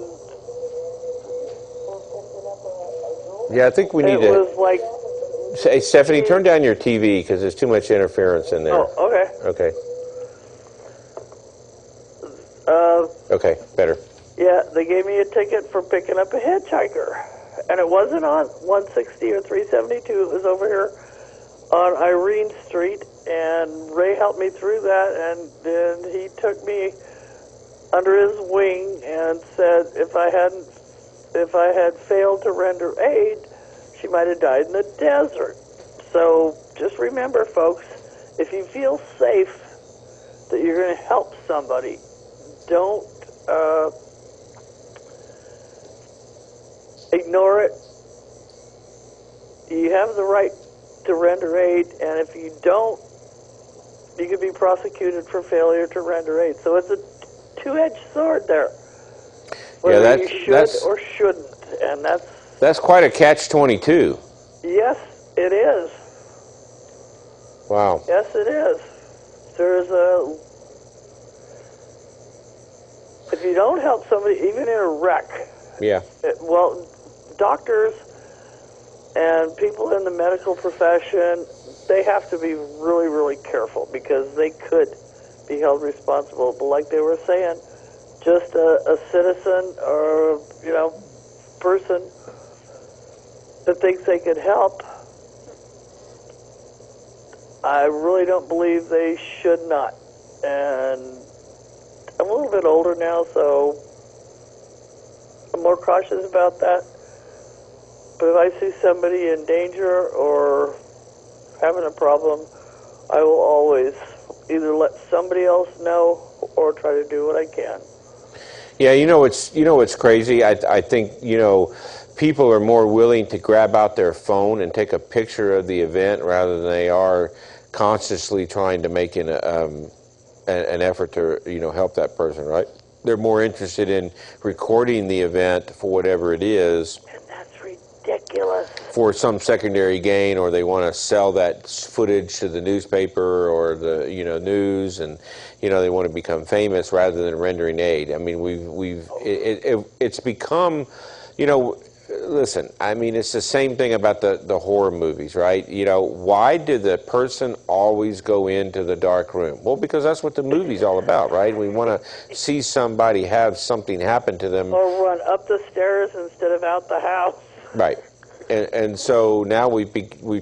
yeah, I think we need to. It was like. Hey, Stephanie, turn down your TV because there's too much interference in there. Oh, okay. Okay. Okay, better. Yeah, they gave me a ticket for picking up a hitchhiker. And it wasn't on 160 or 372. It was over here on Irene Street. And Ray helped me through that. And then he took me under his wing and said if I had failed to render aid, she might have died in the desert. So just remember, folks, if you feel safe that you're going to help somebody, don't ignore it. You have the right to render aid, and if you don't, you could be prosecuted for failure to render aid. So it's a two-edged sword there. Whether you should or shouldn't, and that's quite a catch-22. Yes, it is. Wow. Yes, it is. If you don't help somebody, even in a wreck. Yeah. Well, doctors and people in the medical profession, they have to be really, really careful because they could be held responsible. But like they were saying, just a citizen or, person that thinks they could help, I really don't believe they should not. And I'm a little bit older now, so I'm more cautious about that. But if I see somebody in danger or having a problem, I will always either let somebody else know or try to do what I can. Yeah, what's crazy? I think, people are more willing to grab out their phone and take a picture of the event rather than they are consciously trying to make an effort to, help that person, right? They're more interested in recording the event for whatever it is. And that's ridiculous. For some secondary gain, or they want to sell that footage to the newspaper or the news, and they want to become famous rather than rendering aid. I mean, it's become, listen, I mean, it's the same thing about the horror movies, right? Why did the person always go into the dark room? Well, because that's what the movie's all about, right? We want to see somebody have something happen to them. Or run up the stairs instead of out the house. Right. And so now we've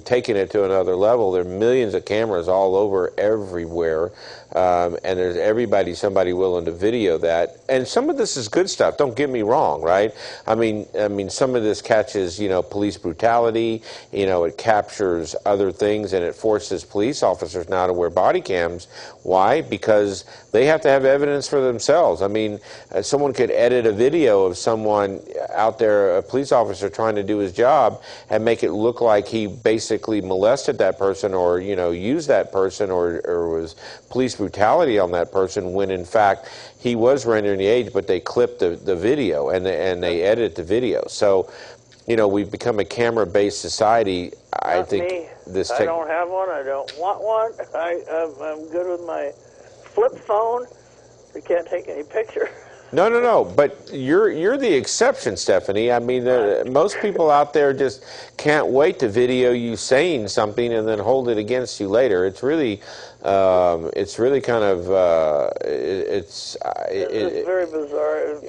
taken it to another level. There are millions of cameras all over everywhere. and there's somebody willing to video that. And some of this is good stuff. Don't get me wrong, right? I mean, some of this catches, police brutality. It captures other things, and it forces police officers now to wear body cams. Why? Because they have to have evidence for themselves. I mean, someone could edit a video of someone out there, a police officer trying to do his job, and make it look like he basically molested that person, or used that person, or was police brutality on that person, when in fact he was rendering the aid, but they clipped the video and they edit the video. So, we've become a camera-based society. I think me. this. I don't have one. I don't want one. I'm good with my flip phone. You can't take any picture. No. But you're the exception, Stephanie. I mean, most people out there just can't wait to video you saying something and then hold it against you later. It's really kind of it's very bizarre.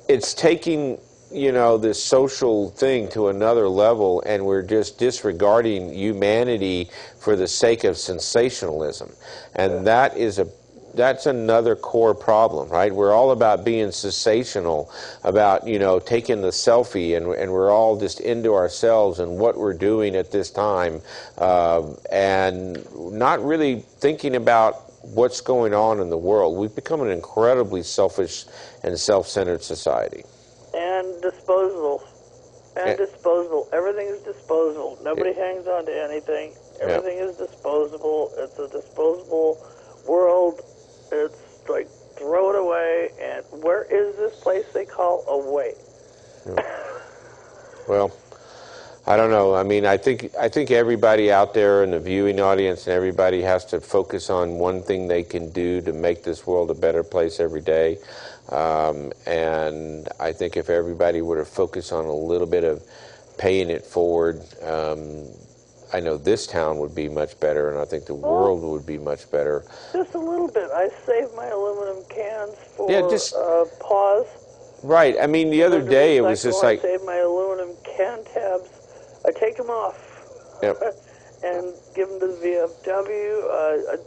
It's taking this social thing to another level, and we're just disregarding humanity for the sake of sensationalism, and that's another core problem, right? We're all about being sensational, about, taking the selfie, and we're all just into ourselves and what we're doing at this time, and not really thinking about what's going on in the world. We've become an incredibly selfish and self-centered society. And disposable. Disposable. Everything is disposable. Nobody hangs on to anything. Everything is disposable. It's a disposable world. It's like, throw it away. And where is this place they call away? Well, I don't know. I mean, I think everybody out there in the viewing audience and everybody has to focus on one thing they can do to make this world a better place every day. And I think if everybody were to focus on a little bit of paying it forward, I know this town would be much better, and I think the world would be much better. Just a little bit. I saved my aluminum cans for pause. Right. I mean, the other day it was just like... I saved my aluminum can tabs. I take them off and give them to the VFW.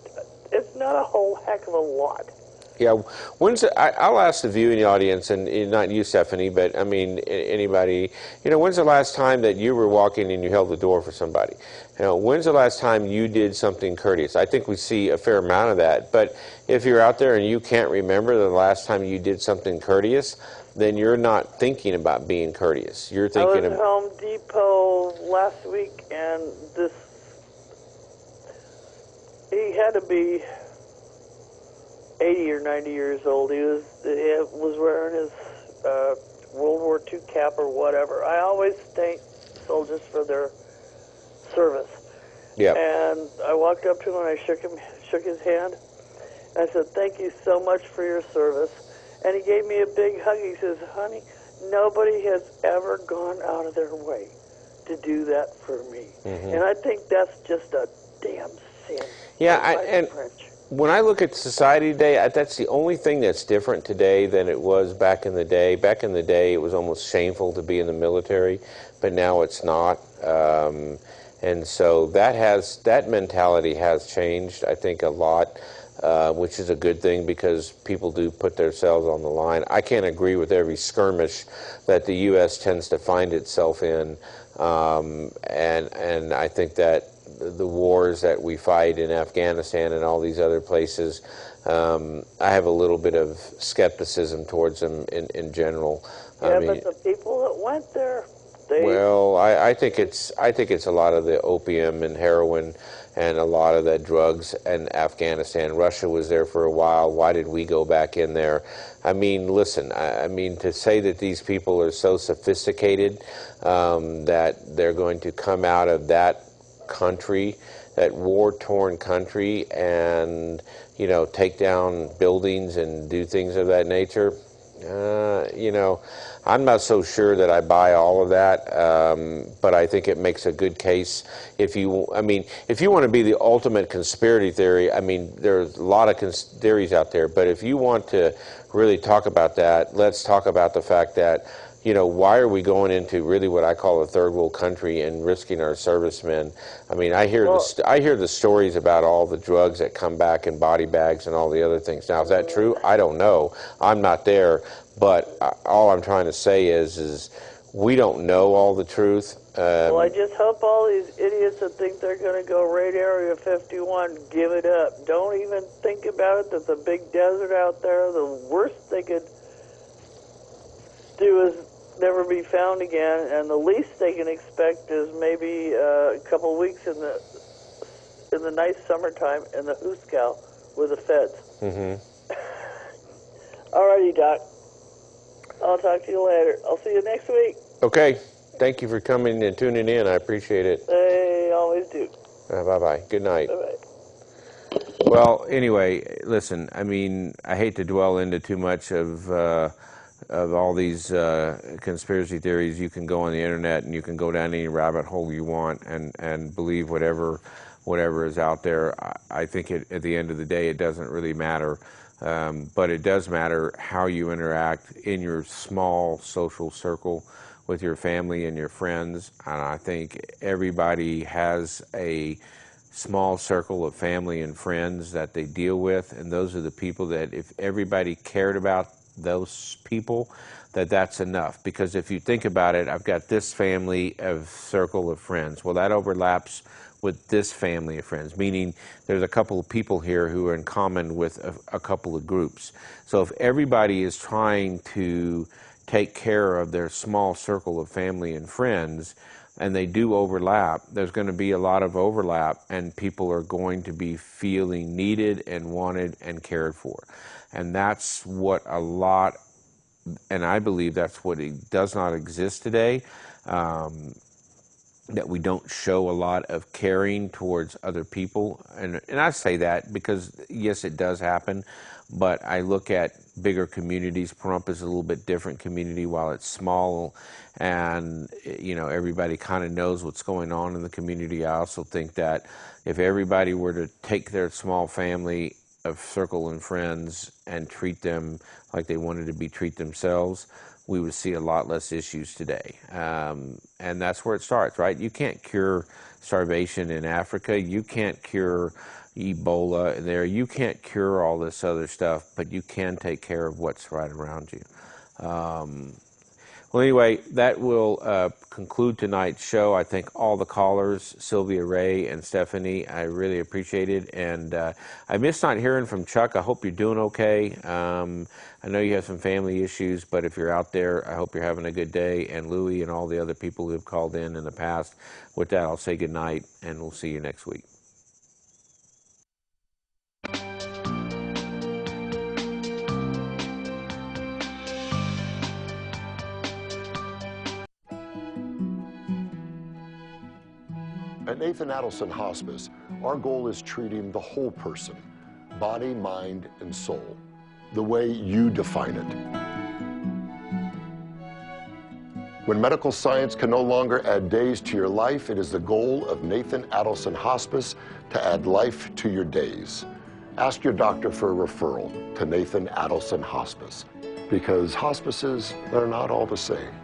It's not a whole heck of a lot. Yeah, I'll ask the viewing audience, and not you, Stephanie, but I mean anybody. When's the last time that you were walking and you held the door for somebody? When's the last time you did something courteous? I think we see a fair amount of that. But if you're out there and you can't remember the last time you did something courteous, then you're not thinking about being courteous. You're thinking I was at Home Depot last week, and he had to be 80 or 90 years old. He was wearing his World War II cap or whatever. I always thank soldiers for their service. Yeah. And I walked up to him and I shook his hand. And I said, "Thank you so much for your service." And he gave me a big hug. He says, "Honey, nobody has ever gone out of their way to do that for me." Mm-hmm. And I think that's just a damn sin. Yeah, when I look at society today, that's the only thing that's different today than it was back in the day. Back in the day, it was almost shameful to be in the military, but now it's not. And so that mentality has changed, I think, a lot, which is a good thing because people do put themselves on the line. I can't agree with every skirmish that the U.S. tends to find itself in, and I think that the wars that we fight in Afghanistan and all these other places, I have a little bit of skepticism towards them in general. Yeah, but the people that went there, I think it's a lot of the opium and heroin and a lot of the drugs in Afghanistan. Russia was there for a while. Why did we go back in there? I mean, listen, I mean, to say that these people are so sophisticated that they're going to come out of that country, that war-torn country, and take down buildings and do things of that nature, I'm not so sure that I buy all of that, but I think it makes a good case. If you want to be the ultimate conspiracy theory, I mean, there's a lot of theories out there, but if you want to really talk about that, let's talk about the fact that you know, why are we going into really what I call a third world country and risking our servicemen? I mean, I hear the stories about all the drugs that come back in body bags and all the other things. Now, is that true? I don't know. I'm not there, but all I'm trying to say is we don't know all the truth. Well, I just hope all these idiots that think they're going to go raid Area 51 give it up. Don't even think about it. There's a big desert out there. The worst they could do is never be found again, and the least they can expect is maybe a couple weeks in the nice summertime in the Hooskow with the feds. Alrighty, Doc. I'll talk to you later. I'll see you next week. Okay. Thank you for coming and tuning in. I appreciate it. They always do. Bye-bye. Good night. Bye-bye. Well, anyway, listen, I mean, I hate to dwell into too much of all these conspiracy theories. You can go on the internet and you can go down any rabbit hole you want and believe whatever is out there. I think at the end of the day, it doesn't really matter. But it does matter how you interact in your small social circle with your family and your friends. And I think everybody has a small circle of family and friends that they deal with, and those are the people that if everybody cared about those people, that's enough. Because if you think about it, I've got this family of circle of friends. Well, that overlaps with this family of friends, meaning there's a couple of people here who are in common with a couple of groups. So if everybody is trying to take care of their small circle of family and friends, and they do overlap, there's going to be a lot of overlap, and people are going to be feeling needed and wanted and cared for. And that's what a lot, and I believe that's what it does not exist today, that we don't show a lot of caring towards other people. And I say that because, yes, it does happen, but I look at bigger communities. Pahrump is a little bit different community while it's small, and you know, everybody kind of knows what's going on in the community. I also think that if everybody were to take their small family of circle and friends and treat them like they wanted to be treated themselves, we would see a lot less issues today. And that's where it starts, right? You can't cure starvation in Africa. You can't cure Ebola there. You can't cure all this other stuff, but you can take care of what's right around you. Well, anyway, that will conclude tonight's show. I thank all the callers, Sylvia, Ray, and Stephanie. I really appreciate it. And I missed not hearing from Chuck. I hope you're doing okay. I know you have some family issues, but if you're out there, I hope you're having a good day. And Louie and all the other people who have called in the past. With that, I'll say good night, and we'll see you next week. At Nathan Adelson Hospice, our goal is treating the whole person, body, mind, and soul, the way you define it. When medical science can no longer add days to your life, it is the goal of Nathan Adelson Hospice to add life to your days. Ask your doctor for a referral to Nathan Adelson Hospice, because hospices, they're not all the same.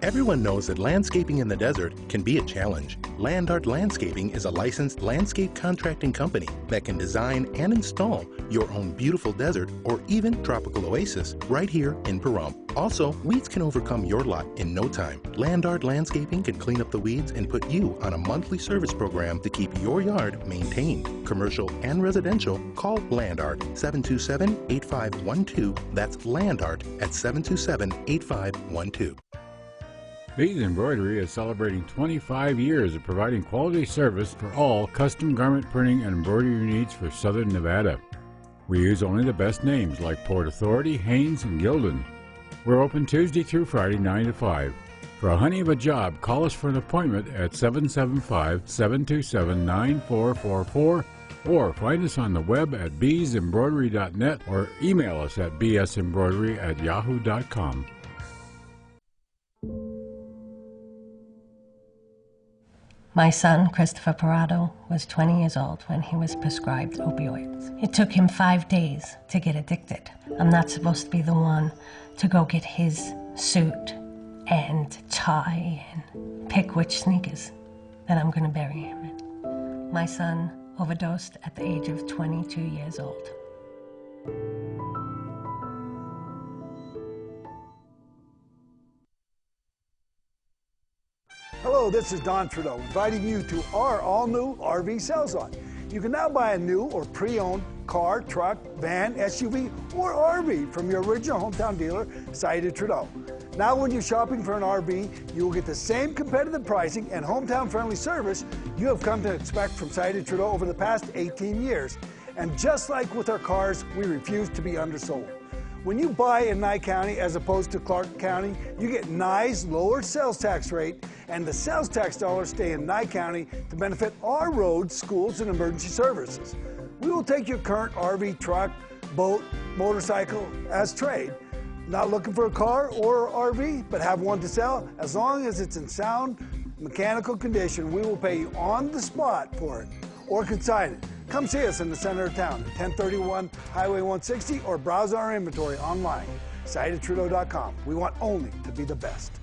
Everyone knows that landscaping in the desert can be a challenge. Land Art Landscaping is a licensed landscape contracting company that can design and install your own beautiful desert or even tropical oasis right here in Pahrump. Also, weeds can overcome your lot in no time. Land Art Landscaping can clean up the weeds and put you on a monthly service program to keep your yard maintained. Commercial and residential, call Land Art 727-8512. That's Land Art at 727-8512. Bees Embroidery is celebrating 25 years of providing quality service for all custom garment printing and embroidery needs for Southern Nevada. We use only the best names like Port Authority, Haynes, and Gildan. We're open Tuesday through Friday 9 to 5. For a honey of a job, call us for an appointment at 775-727-9444 or find us on the web at beesembroidery.net or email us at bsembroidery@yahoo.com. My son, Christopher Parado, was 20 years old when he was prescribed opioids. It took him 5 days to get addicted. I'm not supposed to be the one to go get his suit and tie and pick which sneakers that I'm going to bury him in. My son overdosed at the age of 22 years old. Hello, this is Don Trudeau, inviting you to our all-new RV sales lot. You can now buy a new or pre-owned car, truck, van, SUV, or RV from your original hometown dealer, Cited Trudeau. Now when you're shopping for an RV, you will get the same competitive pricing and hometown-friendly service you have come to expect from Cited Trudeau over the past 18 years. And just like with our cars, we refuse to be undersold. When you buy in Nye County as opposed to Clark County, you get Nye's lower sales tax rate, and the sales tax dollars stay in Nye County to benefit our roads, schools, and emergency services. We will take your current RV, truck, boat, motorcycle as trade. Not looking for a car or RV, but have one to sell? As long as it's in sound mechanical condition, we will pay you on the spot for it or consign it. Come see us in the center of town at 1031 Highway 160 or browse our inventory online, CitedTrudeau.com. We want only to be the best.